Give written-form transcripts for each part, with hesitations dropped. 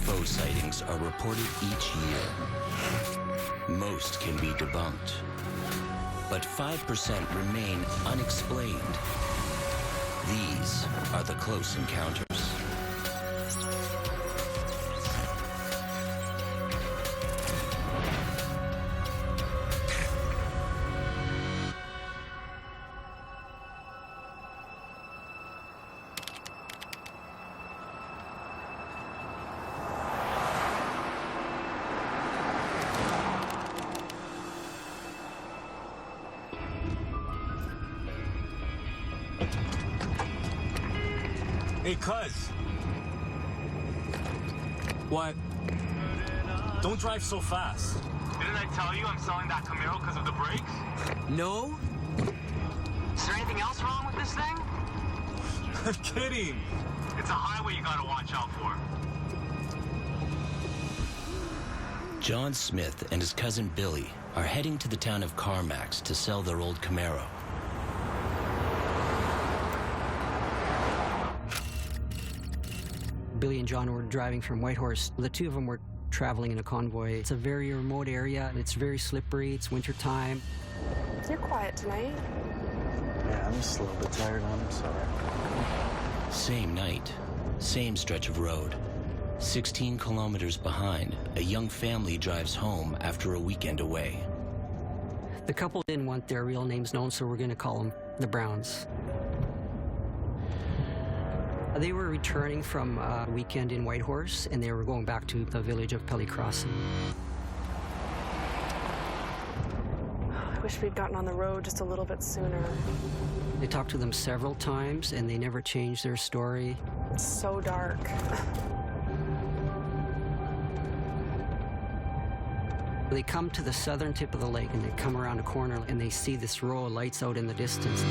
UFO sightings are reported each year. Most can be debunked, but 5% remain unexplained. These are the close encounters. Hey, cuz. What? Don't drive so fast. Didn't I tell you I'm selling that Primeiro because of the brakes? No? Is there anything else wrong with this thing? I'm kidding. It's a highway you gotta watch out for. John Smith and his cousin Billy are heading to the town of Carmax to sell their old Camaro. Billy and John were driving from Whitehorse. The two of them were traveling in a convoy. It's a very remote area, and it's very slippery. It's wintertime. You're quiet tonight. Yeah, I'm just a little bit tired, I'm sorry. Same night, same stretch of road. 16 kilometers behind, a young family drives home after a weekend away. The couple didn't want their real names known, so we're going to call them the Browns. They were returning from a weekend in Whitehorse, and they were going back to the village of Pelly Crossing. I wish we'd gotten on the road just a little bit sooner. They talked to them several times, and they never changed their story. It's so dark. They come to the southern tip of the lake, and they come around a corner, and they see this row of lights out in the distance.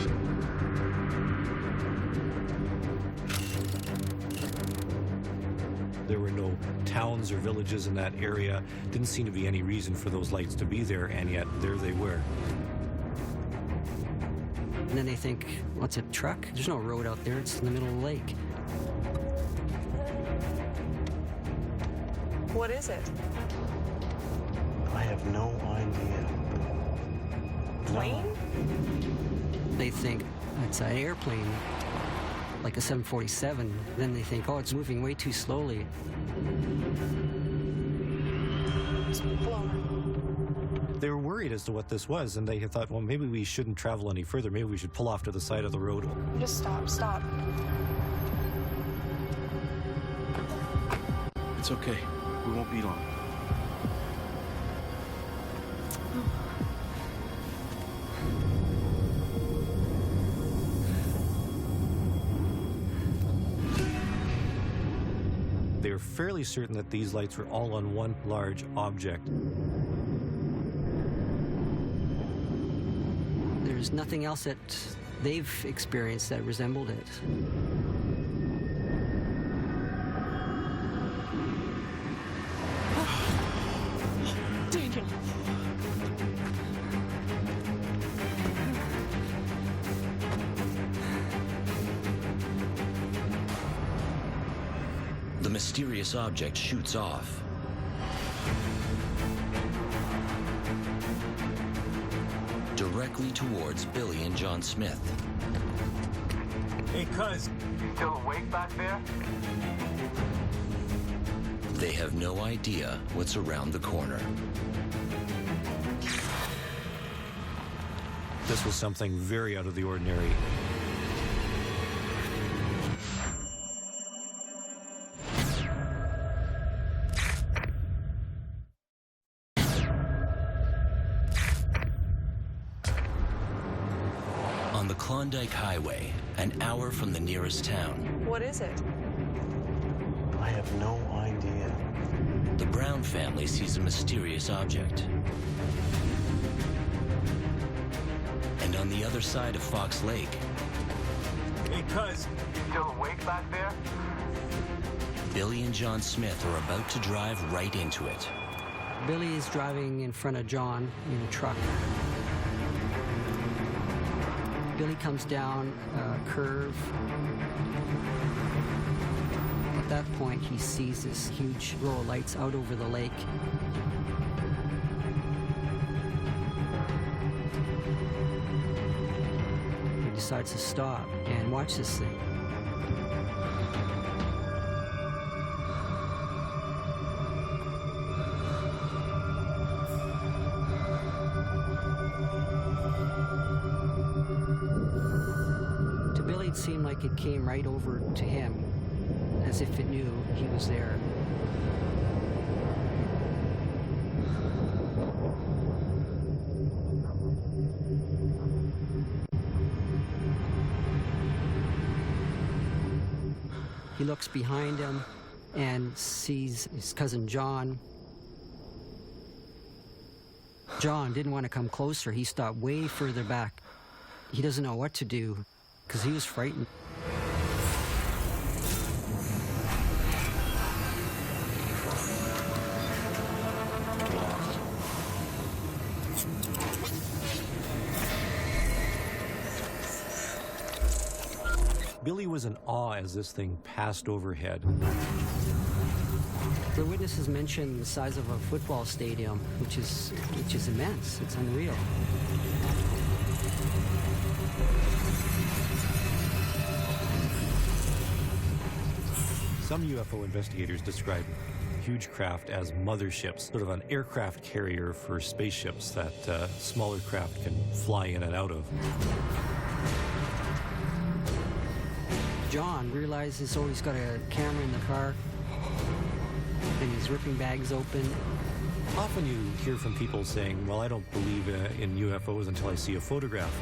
There were no towns or villages in that area. Didn't seem to be any reason for those lights to be there, and yet there they were. And then they think, what's a truck? There's no road out there. It's in the middle of the lake. What is it? I have no idea. Plane? They think it's an airplane, like a 747. Then they think, oh, it's moving way too slowly. They were worried as to what this was, and they had thought, well, maybe we shouldn't travel any further. Maybe we should pull off to the side of the road. Just stop. It's okay. We won't be long. They were fairly certain that these lights were all on one large object. There's nothing else that they've experienced that resembled it. Daniel. The mysterious object shoots off. Directly towards Billy and John Smith. Hey, cuz. You still awake back there? They have no idea what's around the corner. This was something very out of the ordinary. On the Klondike Highway, an hour from the nearest town, What is it? I have no idea. the Brown family sees a mysterious object. And on the other side of Fox Lake, Hey, cuz. You still awake back there? Billy and John Smith are about to drive right into it. Billy is driving in front of John in a truck. Billy comes down a curve. At that point, he sees this huge row of lights out over the lake. He decides to stop and watch this thing. To Billy, it seemed like it came right over to him, as if it knew he was there. He looks behind him and sees his cousin John. John didn't want to come closer. He stopped way further back. He doesn't know what to do because he was frightened. Billy was in awe as this thing passed overhead. The witnesses mentioned the size of a football stadium, which is immense. It's unreal. Some UFO investigators describe huge craft as motherships, sort of an aircraft carrier for spaceships that smaller craft can fly in and out of. John realizes, he's got a camera in the car, and he's ripping bags open. Often you hear from people saying, well, I don't believe in UFOs until I see a photograph.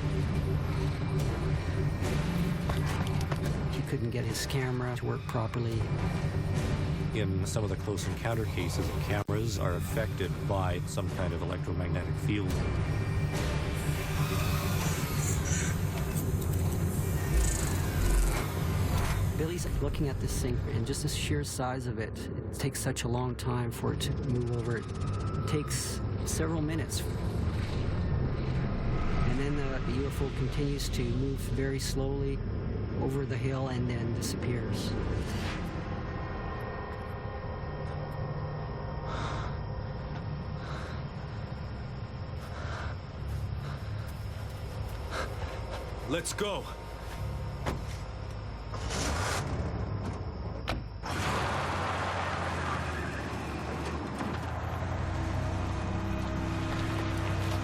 He couldn't get his camera to work properly. In some of the close encounter cases, cameras are affected by some kind of electromagnetic field. Billy's looking at this thing, and just the sheer size of it, it takes such a long time for it to move over. It takes several minutes. And then the UFO continues to move very slowly over the hill and then disappears. Let's go.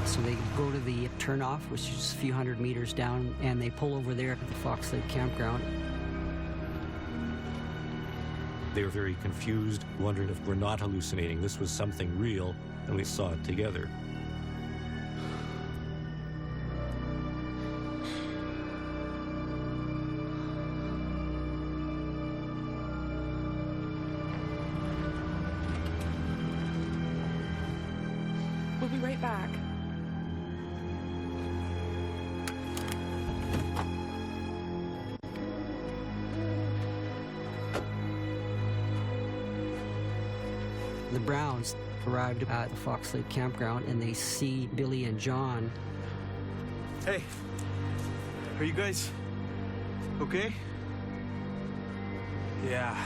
So they go to the turnoff, which is just a few hundred meters down, and they pull over there at the Fox Lake campground. They were very confused, wondering if we're not hallucinating. This was something real, and we saw it together. We'll be right back. The Browns arrived at the Fox Lake campground, and they see Billy and John. Hey, are you guys okay? Yeah.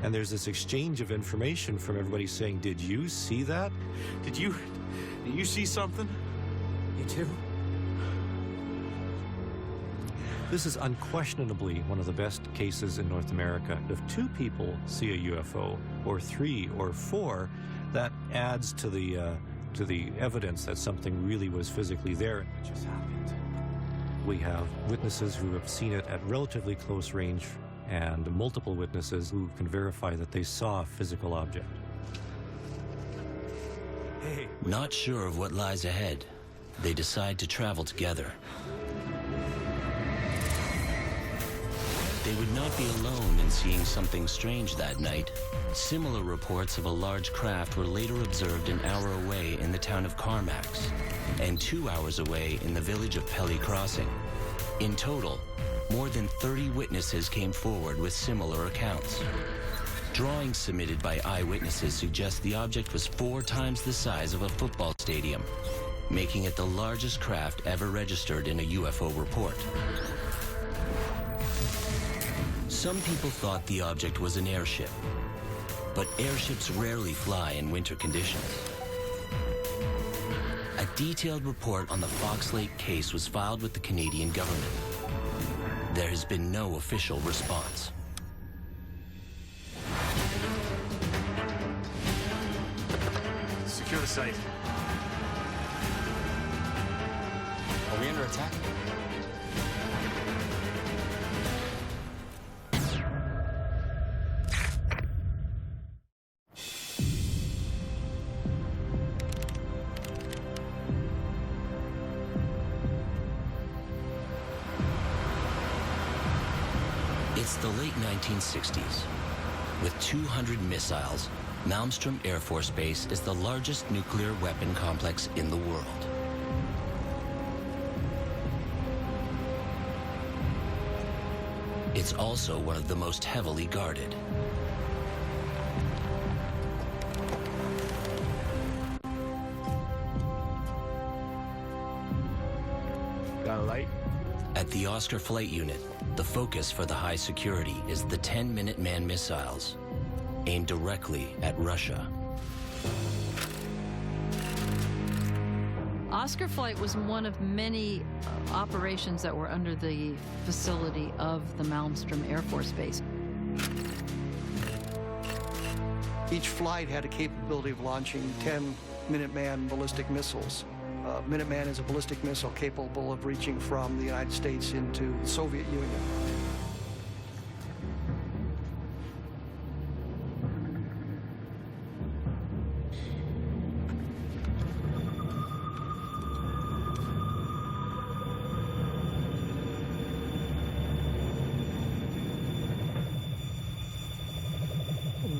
And there's this exchange of information from everybody saying, did you see that? Did you see something? You too? This is unquestionably one of the best cases in North America. If two people see a UFO, or three or four, that adds to the evidence that something really was physically there. It just happened. We have witnesses who have seen it at relatively close range, and multiple witnesses who can verify that they saw a physical object. Hey. Not sure of what lies ahead, they decide to travel together. They would not be alone in seeing something strange that night. Similar reports of a large craft were later observed an hour away in the town of Carmax and 2 hours away in the village of Pelly Crossing. In total, more than 30 witnesses came forward with similar accounts. Drawings submitted by eyewitnesses suggest the object was 4 times the size of a football stadium, making it the largest craft ever registered in a UFO report. Some people thought the object was an airship, but airships rarely fly in winter conditions. A detailed report on the Fox Lake case was filed with the Canadian government. There has been no official response. Secure the site. Are we under attack? It's the late 1960s. With 200 missiles, Malmstrom Air Force Base is the largest nuclear weapon complex in the world. It's also one of the most heavily guarded. Got a light? At the Oscar Flight Unit, the focus for the high security is the 10 Minuteman missiles, aimed directly at Russia. Oscar Flight was one of many operations that were under the facility of the Malmstrom Air Force Base. Each flight had a capability of launching 10 Minuteman ballistic missiles. Minuteman is a ballistic missile capable of reaching from the United States into the Soviet Union.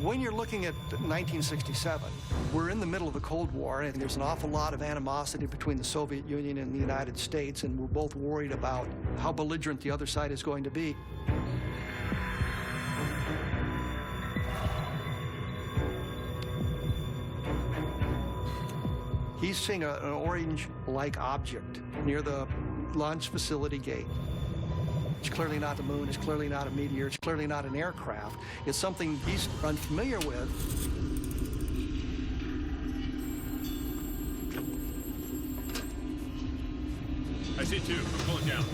When you're looking at 1967, we're in the middle of the Cold War, and there's an awful lot of animosity between the Soviet Union and the United States, and we're both worried about how belligerent the other side is going to be. He's seeing an orange-like object near the launch facility gate. It's clearly not the moon, it's clearly not a meteor, it's clearly not an aircraft. It's something he's unfamiliar with. I see two. I'm pulling down.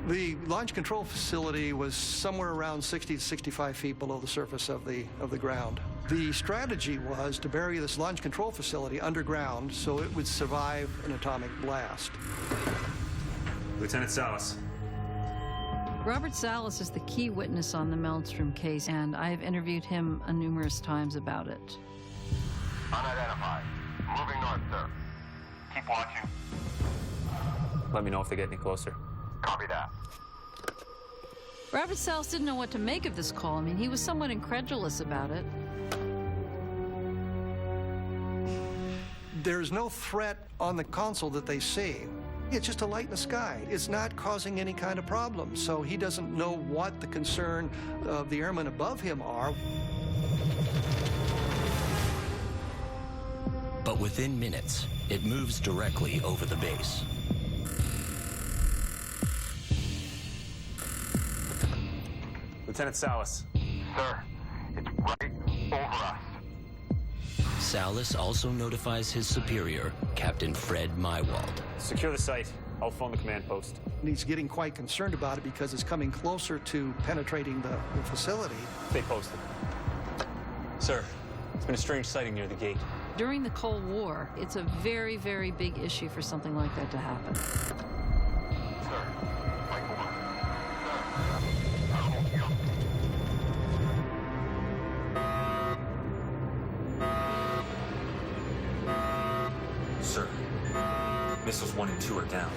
The launch control facility was somewhere around 60 to 65 feet below the surface of the ground. The strategy was to bury this launch control facility underground so it would survive an atomic blast. Lieutenant Salas. Robert Salas is the key witness on the Malmstrom case, and I have interviewed him numerous times about it. Unidentified. Moving north, sir. Keep watching. Let me know if they get any closer. Copy that. Robert Salas didn't know what to make of this call. I mean, he was somewhat incredulous about it. There's no threat on the console that they see. It's just a light in the sky. It's not causing any kind of problem, so he doesn't know what the concern of the airmen above him are. But within minutes, it moves directly over the base. Lieutenant Salas. Sir, it's right over us. Salas also notifies his superior, Captain Fred Mywald. Secure the site. I'll phone the command post. And he's getting quite concerned about it because it's coming closer to penetrating the facility. Stay posted. Sir, it's been a strange sighting near the gate. During the Cold War, it's a very, very big issue for something like that to happen. Sir, right over. Sir, missiles 1 and 2 are down.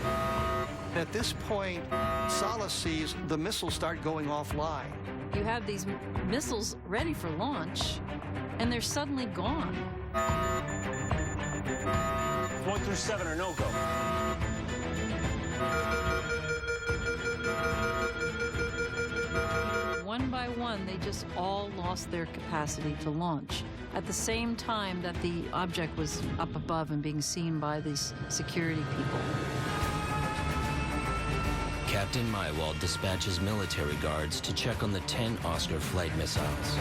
At this point, Salas sees the missiles start going offline. You have these missiles ready for launch, and they're suddenly gone. 1 through 7 are no-go. One by one, they just all lost their capacity to launch. at the same time that the object was up above and being seen by these security people. Captain Maiwald dispatches military guards to check on the 10 Oscar flight missiles.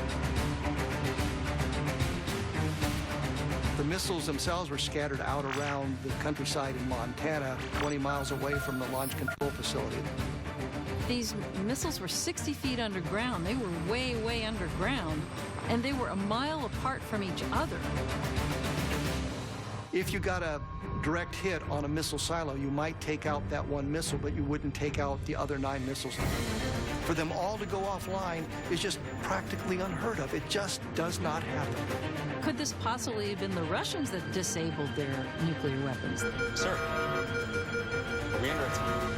The missiles themselves were scattered out around the countryside in Montana, 20 miles away from the launch control facility. These missiles were 60 feet underground. They were way, way underground, and they were a mile apart from each other. If you got a direct hit on a missile silo, you might take out that one missile, but you wouldn't take out the other 9 missiles. For them all to go offline is just practically unheard of. It just does not happen. Could this possibly have been the Russians that disabled their nuclear weapons? Sir, are we under attack?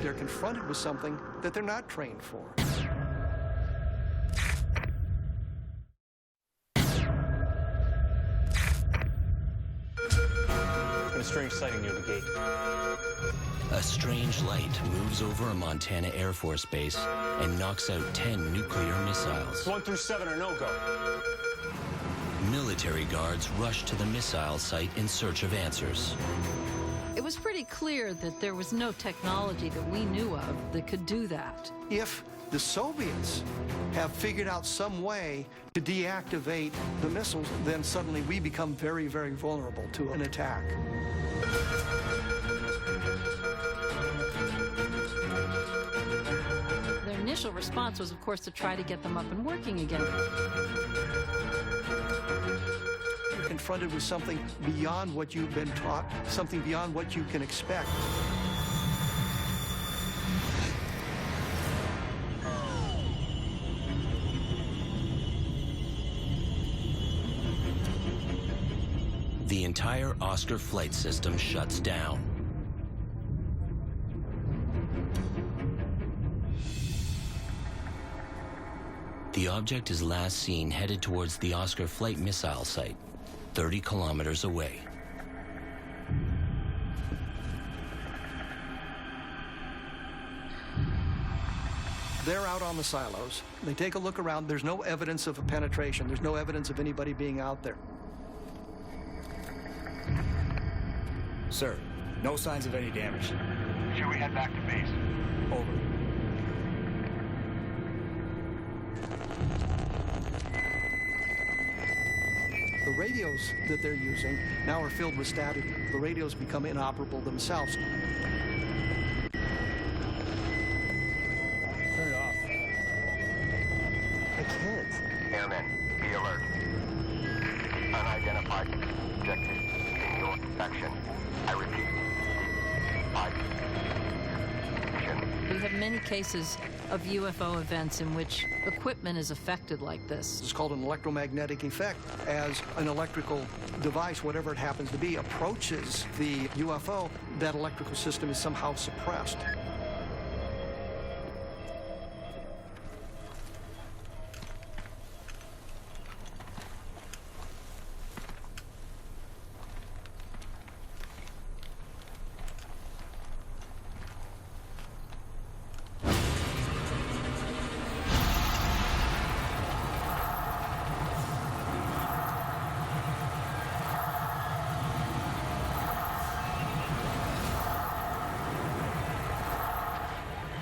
They're confronted with something that they're not trained for. A strange sighting near the gate. A strange light moves over a Montana Air Force base and knocks out 10 nuclear missiles. 1 through 7 are no-go. Military guards rush to the missile site in search of answers. It was pretty clear that there was no technology that we knew of that could do that. If the Soviets have figured out some way to deactivate the missiles, then suddenly we become very, very vulnerable to an attack. Their initial response was, of course, to try to get them up and working again. You're confronted with something beyond what you've been taught, something beyond what you can expect. The entire Oscar flight system shuts down. The object is last seen headed towards the Oscar flight missile site, 30 kilometers away. They're out on the silos. They take a look around. There's no evidence of a penetration. There's no evidence of anybody being out there. Sir, no signs of any damage. Should we head back to base? Over. The radios that they're using now are filled with static. The radios become inoperable themselves. Turn it off. I can't. Airmen, be alert. Unidentified objective in your section. I repeat. We have many cases of UFO events in which equipment is affected like this. It's called an electromagnetic effect. As an electrical device, whatever it happens to be, approaches the UFO, that electrical system is somehow suppressed.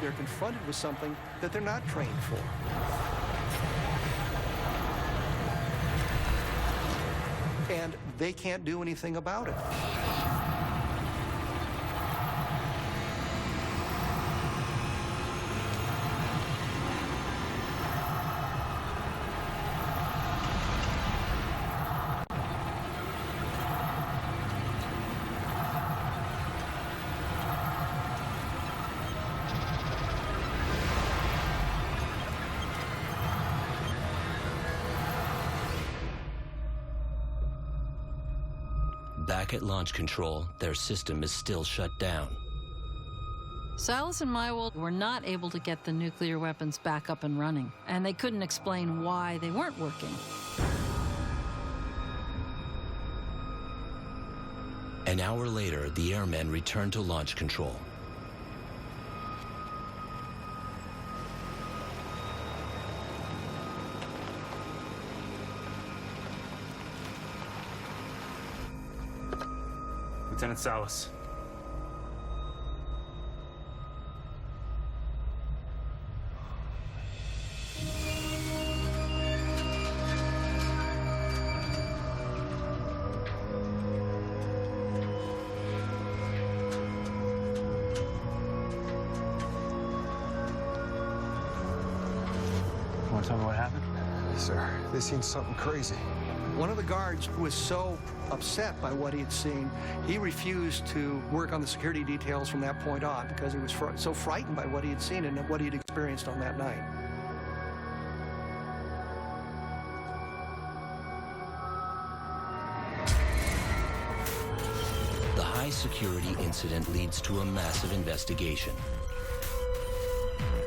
They're confronted with something that they're not trained for. And they can't do anything about it. Back at launch control, their system is still shut down. Salas and Maiwald were not able to get the nuclear weapons back up and running, and they couldn't explain why they weren't working. An hour later, the airmen returned to launch control. Lieutenant Salas. Want to tell me what happened? Sir, they seen something crazy. One of the guards was so upset by what he had seen, he refused to work on the security details from that point on because he was so frightened by what he had seen and what he had experienced on that night. The high-security incident leads to a massive investigation.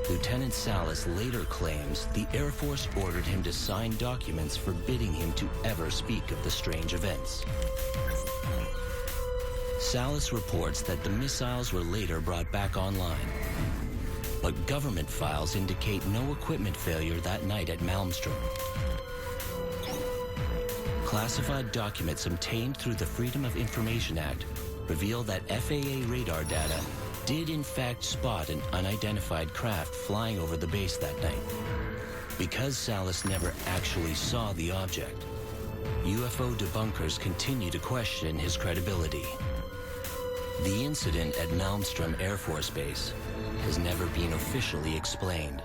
Lieutenant Salas later claims the Air Force ordered him to sign documents forbidding him to ever speak of the strange events. Salas reports that the missiles were later brought back online, but government files indicate no equipment failure that night at Malmstrom. Classified documents obtained through the Freedom of Information Act reveal that FAA radar data did in fact spot an unidentified craft flying over the base that night. Because Salas never actually saw the object, UFO debunkers continue to question his credibility. The incident at Malmstrom Air Force Base has never been officially explained.